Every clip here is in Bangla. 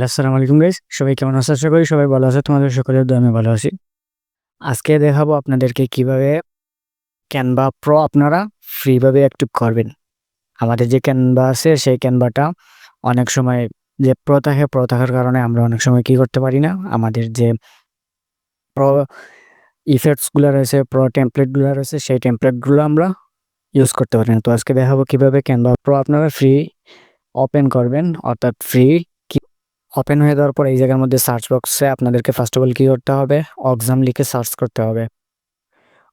আসসালামু আলাইকুম গাইস, সবাই কেমন আছো? আশা করি সবাই ভালো আছে। তোমাদের সকলের দোয়ায় আমি ভালো আছি। আজকে দেখাবো আপনাদেরকে কিভাবে Canva Pro আপনারা ফ্রি ভাবে অ্যাক্টিভ করবেন। আমাদের যে Canva আছে সেই Canva-টা অনেক সময় যে Pro থাকার কারণে আমরা অনেক সময় কি করতে পারি না, আমাদের যে Pro ইফেক্টস গুলা রয়েছে, Pro টেমপ্লেট গুলা রয়েছে সেই টেমপ্লেট গুলো আমরা ইউজ করতে পারি না। তো আজকে দেখাবো কিভাবে Canva Pro আপনারা ফ্রি ওপেন করবেন, অর্থাৎ ফ্রি ওপেন হয়ে যাওয়ার পর এই জায়গার মধ্যে সার্চ বক্সে আপনাদেরকে ফার্স্ট অফ অল কি করতে হবে, অক্সাম লিখে সার্চ করতে হবে।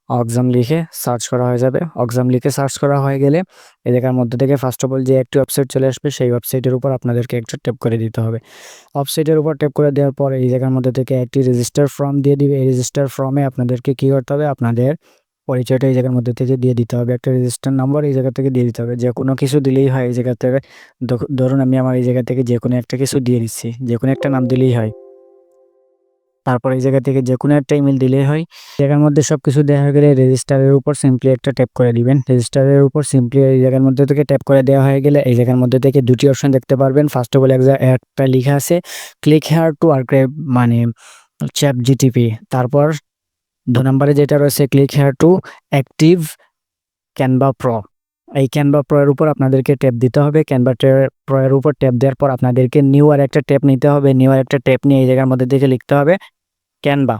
অক্সাম লিখে সার্চ করা হয়ে যাবে। অক্সাম লিখে সার্চ করা হয়ে গেলে এই জায়গার মধ্যে থেকে ফার্স্ট অফ অল যে একটি ওয়েবসাইট চলে আসবে সেই ওয়েবসাইটের উপর আপনাদেরকে একটা ট্যাপ করে দিতে হবে। ওয়েবসাইটের উপর ট্যাপ করে দেওয়ার পর এই জায়গার মধ্যে থেকে একটি রেজিস্টার ফর্ম দিয়ে দিবে। এই রেজিস্টার ফর্মে আপনাদেরকে কি করতে হবে, আপনাদের পরিচয়টা এই জায়গার মধ্যে থেকে দিয়ে দিতে হবে। একটা রেজিস্টার নাম্বার এই জায়গা থেকে দিয়ে দিতে হবে। যে কোনো কিছু দিলেই হয় এই জায়গা থেকে। ধরুন আমি আমার এই জায়গা থেকে যে কোনো একটা কিছু দিয়ে দিচ্ছি, যে কোনো একটা নাম দিলেই হয়। তারপর এই জায়গা থেকে যে কোনো একটা ইমেল দিলেই হয়। জায়গার মধ্যে সবকিছু দেওয়া হয়ে গেলে রেজিস্টারের উপর সিম্পলি একটা ট্যাপ করে দিবেন। রেজিস্টারের উপর সিম্পলি এই জায়গার মধ্যে থেকে ট্যাপ করে দেওয়া হয়ে গেলে এই জায়গার মধ্যে থেকে দুটি অপশন দেখতে পারবেন। ফার্স্ট অফ অল একটা লেখা আছে ক্লিক হেয়ার টু আর্কাইভ, মানে ChatGPT। তারপর 2 নম্বরে যেটা রয়েছে click here to active Canva Pro। এই Canva Pro এর উপর আপনাদেরকে ট্যাপ দিতে হবে। Canva Pro এর উপর ট্যাপ দেওয়ার পর আপনাদেরকে নিউ আর একটা ট্যাপ নিতে হবে। নিউ আর একটা ট্যাপ নিয়ে এই জায়গার মধ্যে থেকে লিখতে হবে Canva।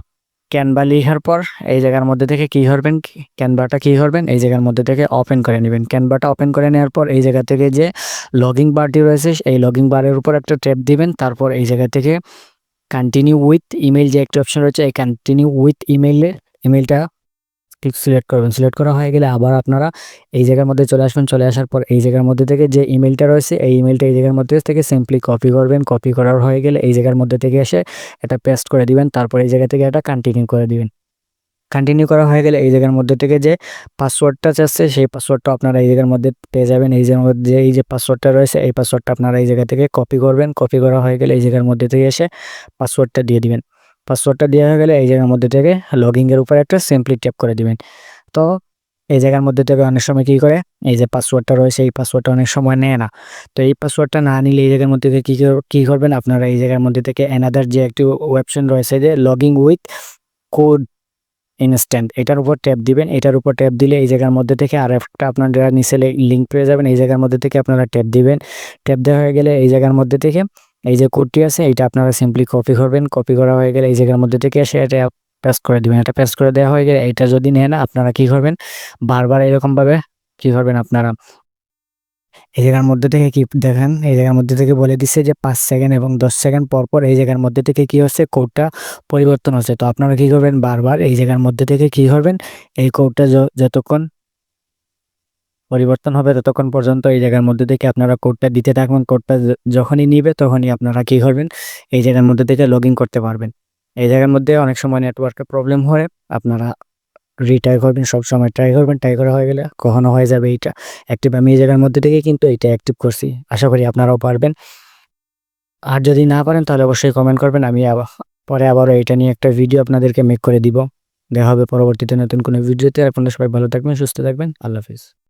Canva লিখার পর এই জায়গার মধ্যে থেকে কি করবেন, Canva-টা কি করবেন, এই জায়গার মধ্যে থেকে ওপেন করে নেবেন। Canva-টা ওপেন করে নেওয়ার পর এই জায়গা থেকে যে লগইন বারটি রয়েছে এই লগইন বারের উপর একটা ট্যাপ দিবেন। তারপর এই জায়গা থেকে কন্টিনিউ উইথ ইমেইল যে একটা অপশন রয়েছে এই কন্টিনিউ উইথ ইমেইলটা সিলেক্ট করবেন। সিলেক্ট করা হয়ে গেলে আবার আপনারা এই জায়গার মধ্যে চলে আসবেন। চলে আসার পর এই জায়গার মধ্যে থেকে যে ইমেলটা রয়েছে এই ইমেলটা এই জায়গার মধ্যে থেকে সিম্পলি কপি করবেন। কপি করার হয়ে গেলে এই জায়গার মধ্যে থেকে এসে এটা পেস্ট করে দিবেন। তারপর এই জায়গা থেকে এটা কন্টিনিউ করে দিবেন। কন্টিনিউ করা হয়ে গেলে এই জায়গার মধ্যে থেকে যে পাসওয়ার্ডটা চাচ্ছে সেই পাসওয়ার্ডটা আপনারা এই জায়গার মধ্যে পেয়ে যাবেন। এই জায়গার মধ্যে এই যে পাসওয়ার্ডটা রয়েছে এই পাসওয়ার্ডটা আপনারা এই জায়গা থেকে কপি করবেন। কপি করা হয়ে গেলে এই জায়গার মধ্যে থেকে এসে পাসওয়ার্ডটা দিয়ে দিবেন। পাসওয়ার্ডটা দেওয়া হয়ে গেলে এই জায়গার মধ্যে থেকে লগইনের উপর একটা সিম্পলি ট্যাপ করে দিবেন। তো এই জায়গার মধ্যে থেকে অনেক সময় কি করে, এই যে পাসওয়ার্ডটা রয়েছে এই পাসওয়ার্ডটা অনেক সময় নেয় না। তো এই পাসওয়ার্ডটা না নিলে এই জায়গার মধ্যে থেকে কি করবেন, আপনারা এই জায়গার মধ্যে থেকে অ্যানাদার যে একটি অপশন রয়েছে যে লগইন উইথ কোড ইনস্ট্যান্ট, এটার উপর ট্যাপ দিবেন। এটার উপর ট্যাপ দিলে এই জায়গার মধ্যে থেকে আর একটা আপনারা নিচে লিঙ্ক পেয়ে যাবেন। এই জায়গার মধ্যে থেকে আপনারা ট্যাপ দিবেন। ট্যাপ দেওয়া হয়ে গেলে এই জায়গার মধ্যে থেকে এই যে কোডটি আছে এইটা আপনারা সিম্পলি কপি করবেন। কপি করা হয়ে গেলে এই জায়গার মধ্যে থেকে এসে এটা পেস্ট করে দিবেন। এটা পেস্ট করে দেওয়া হয়ে গেলে এটা যদি নেয় না আপনারা কি করবেন, বারবার এরকমভাবে কি করবেন, আপনারা এই জায়গার মধ্যে থেকে কি দেখেন, এই জায়গার মধ্যে থেকে বলে দিচ্ছে যে 5 সেকেন্ড এবং 10 সেকেন্ড পর পর এই জায়গার মধ্যে থেকে কি হচ্ছে, কোডটা পরিবর্তন হচ্ছে। তো আপনারা কি করবেন, বারবার এই জায়গার মধ্যে থেকে কি করবেন, এই কোডটা যতক্ষণ পরিবর্তন হবে ততক্ষণ পর্যন্ত এই জায়গার মধ্যে থেকে আপনারা কোডটা দিতে থাকবেন। কোডটা যখনই নিবে তখনই আপনারা কি করবেন, এই জায়গার মধ্যে থেকে লগ ইন করতে পারবেন। এই জায়গার মধ্যে অনেক সময় নেটওয়ার্কের প্রবলেম হয়, আপনারা রিট্রাই করবেন, সবসময় ট্রাই করবেন। ট্রাই করা হয়ে গেলে কখনো হয়ে যাবে এইটা অ্যাক্টিভ। আমি এই জায়গার মধ্যে থেকে কিন্তু এইটা অ্যাক্টিভ করছি, আশা করি আপনারাও পারবেন। আর যদি না পারেন তাহলে অবশ্যই কমেন্ট করবেন, আমি পরে আবারও এটা নিয়ে একটা ভিডিও আপনাদেরকে মেক করে দিব। দেখা হবে পরবর্তীতে নতুন কোনো ভিডিওতে। আপনারা সবাই ভালো থাকবেন, সুস্থ থাকবেন, আল্লাহ হাফিজ।